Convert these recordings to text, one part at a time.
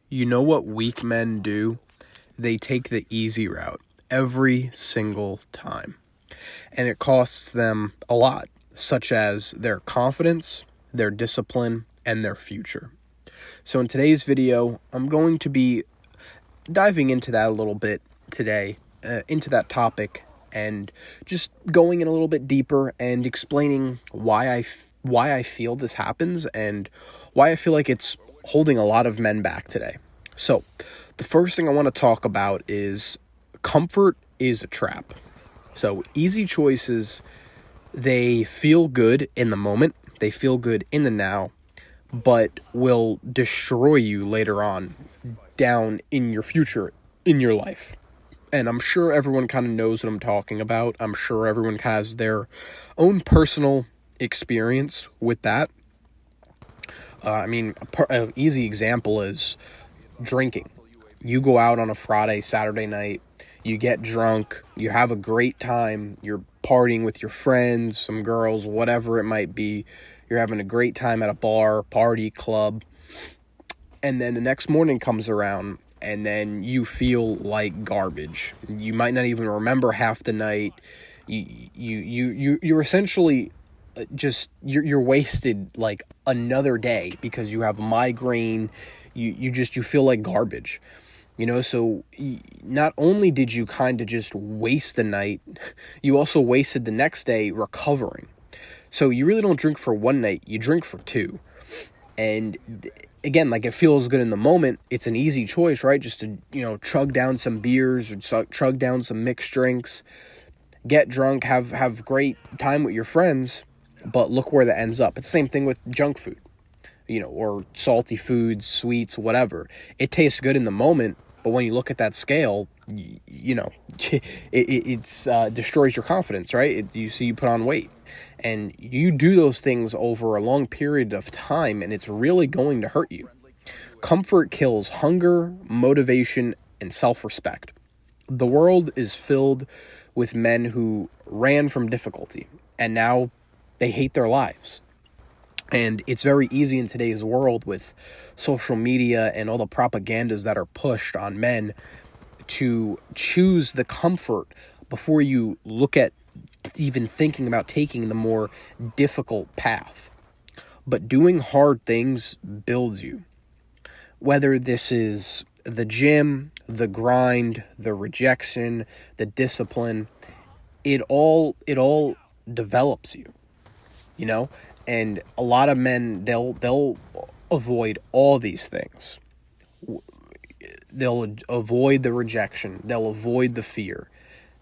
You know what weak men do? They take the easy route every single time. And it costs them a lot, such as their confidence, their discipline, and their future. So in today's video, I'm going to be diving into that a little bit today, into that topic, and just going in a little bit deeper and explaining why I feel this happens and why I feel like it's holding a lot of men back today. So, the first thing I want to talk about is comfort is a trap. So, easy choices, they feel good in the moment, they feel good in the now, but will destroy you later on down in your future, in your life. And I'm sure everyone kind of knows what I'm talking about. I'm sure everyone has their own personal experience with that. An easy example is drinking. You go out on a Friday, Saturday night, you get drunk, you have a great time, you're partying with your friends, some girls, whatever it might be. You're having a great time at a bar, party, club. And then the next morning comes around, and then you feel like garbage. You might not even remember half the night. You're essentially you're wasted like another day because you have a migraine. You feel like garbage. So not only did you kind of just waste the night, you also wasted the next day recovering. So you really don't drink for one night, you drink for two. And again, like, it feels good in the moment. It's an easy choice, right? Just to, chug down some beers or chug down some mixed drinks, get drunk, have great time with your friends, but look where that ends up. It's the same thing with junk food, or salty foods, sweets, whatever. It tastes good in the moment, but when you look at that scale, it destroys your confidence, right? You put on weight. And you do those things over a long period of time, and it's really going to hurt you. Comfort kills hunger, motivation, and self-respect. The world is filled with men who ran from difficulty, and now they hate their lives. And it's very easy in today's world with social media and all the propagandas that are pushed on men to choose the comfort before you look at even thinking about taking the more difficult path. But doing hard things builds you. Whether this is the gym, the grind, the rejection, the discipline, it all develops you. And a lot of men, they'll avoid all these things. They'll avoid the rejection, they'll avoid the fear,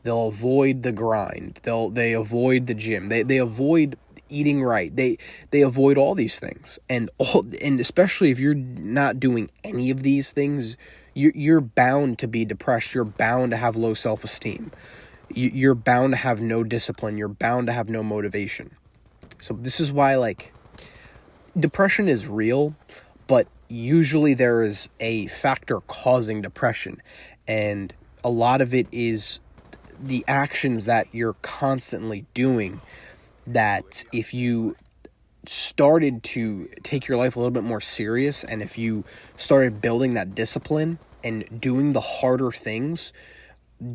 they'll avoid the grind, they avoid the gym, they avoid eating right, they avoid all these things. And especially if you're not doing any of these things, you're bound to be depressed, you're bound to have low self-esteem, you're bound to have no discipline, you're bound to have no motivation. So this is why, depression is real, but usually there is a factor causing depression, and a lot of it is the actions that you're constantly doing, that if you started to take your life a little bit more serious, and if you started building that discipline and doing the harder things,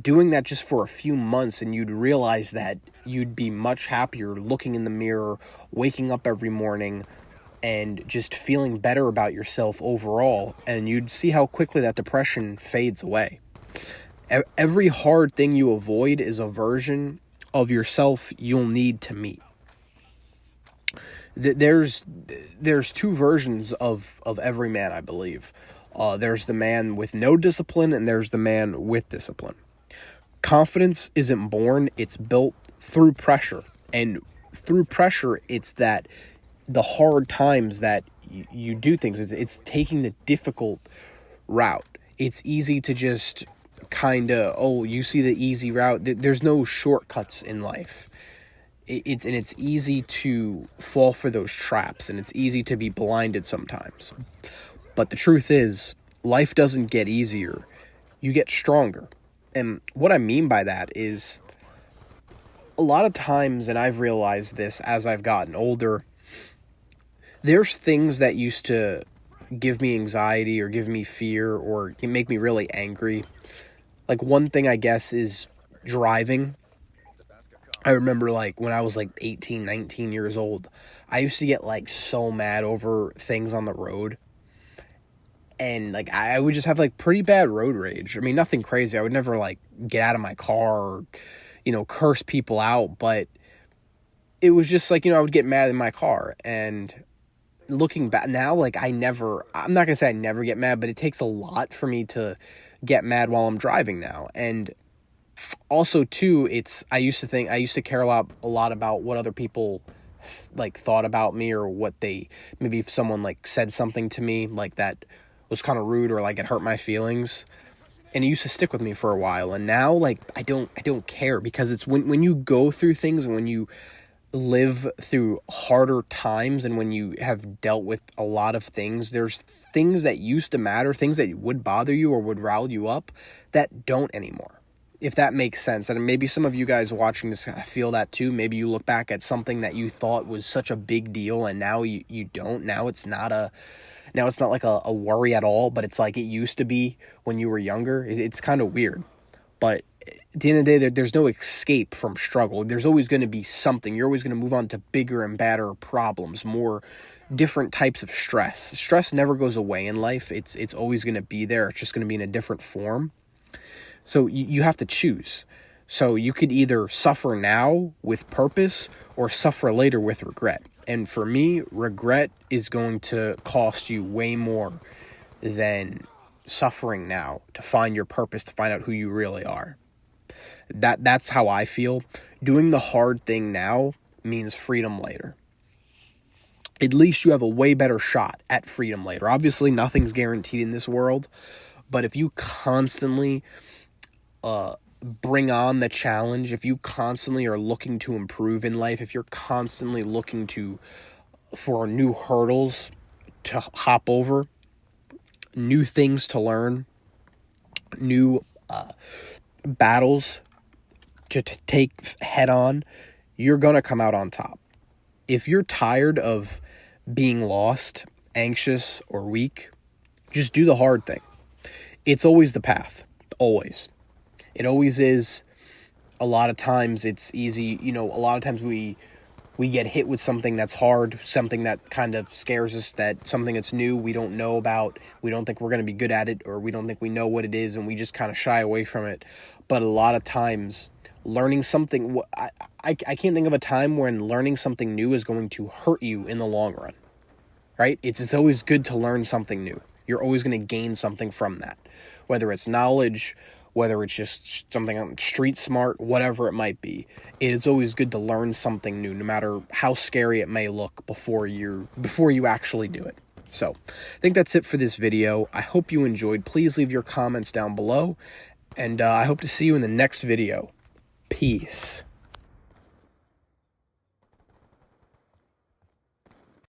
doing that just for a few months, and you'd realize that you'd be much happier looking in the mirror, waking up every morning, and just feeling better about yourself overall, and you'd see how quickly that depression fades away. Every hard thing you avoid is a version of yourself you'll need to meet. There's two versions of every man, I believe. There's the man with no discipline, and there's the man with discipline. Confidence isn't born, it's built through pressure. And through pressure, it's that the hard times that you do things. It's taking the difficult route. It's easy to just you see the easy route. There's no shortcuts in life. It's easy to fall for those traps, and it's easy to be blinded sometimes. But the truth is, life doesn't get easier. You get stronger. And what I mean by that is, a lot of times, and I've realized this as I've gotten older, there's things that used to give me anxiety or give me fear or make me really angry. Like, one thing I guess is driving. I remember, like, when I was like 18, 19 years old, I used to get like so mad over things on the road. And like I would just have like pretty bad road rage. I mean, nothing crazy. I would never like get out of my car or, curse people out, but it was just like, I would get mad in my car. And looking back now, like I'm not going to say I never get mad, but it takes a lot for me to get mad while I'm driving now. And also too, I used to care a lot about what other people like thought about me, or maybe if someone like said something to me like that was kind of rude or like it hurt my feelings. And it used to stick with me for a while. And now, like, I don't care, because it's when you go through things and when you live through harder times and when you have dealt with a lot of things, there's things that used to matter, things that would bother you or would rile you up that don't anymore, if that makes sense. And maybe some of you guys watching this feel that too. Maybe you look back at something that you thought was such a big deal and now you don't. Now it's not like a worry at all, but it's like it used to be when you were younger. It's kind of weird. But at the end of the day, there's no escape from struggle. There's always going to be something. You're always going to move on to bigger and badder problems, more different types of stress. Stress never goes away in life. It's always going to be there. It's just going to be in a different form. So you have to choose. So you could either suffer now with purpose or suffer later with regret. And for me, regret is going to cost you way more than suffering now to find your purpose, to find out who you really are. That's how I feel. Doing the hard thing now means freedom later. At least you have a way better shot at freedom later. Obviously, nothing's guaranteed in this world, but if you constantly bring on the challenge, if you constantly are looking to improve in life, if you're constantly looking for new hurdles to hop over, new things to learn, new battles to take head on, you're going to come out on top. If you're tired of being lost, anxious, or weak, just do the hard thing. It's always the path. Always. It always is. A lot of times it's easy. A lot of times we get hit with something that's hard, something that kind of scares us, something that's new, we don't know about, we don't think we're going to be good at it, or we don't think we know what it is, and we just kind of shy away from it. But a lot of times, learning something, I can't think of a time when learning something new is going to hurt you in the long run, right? It's always good to learn something new. You're always going to gain something from that, whether it's knowledge, whether it's just something street smart, whatever it might be. It is always good to learn something new, no matter how scary it may look before you actually do it. So, I think that's it for this video. I hope you enjoyed. Please leave your comments down below, and I hope to see you in the next video. Peace.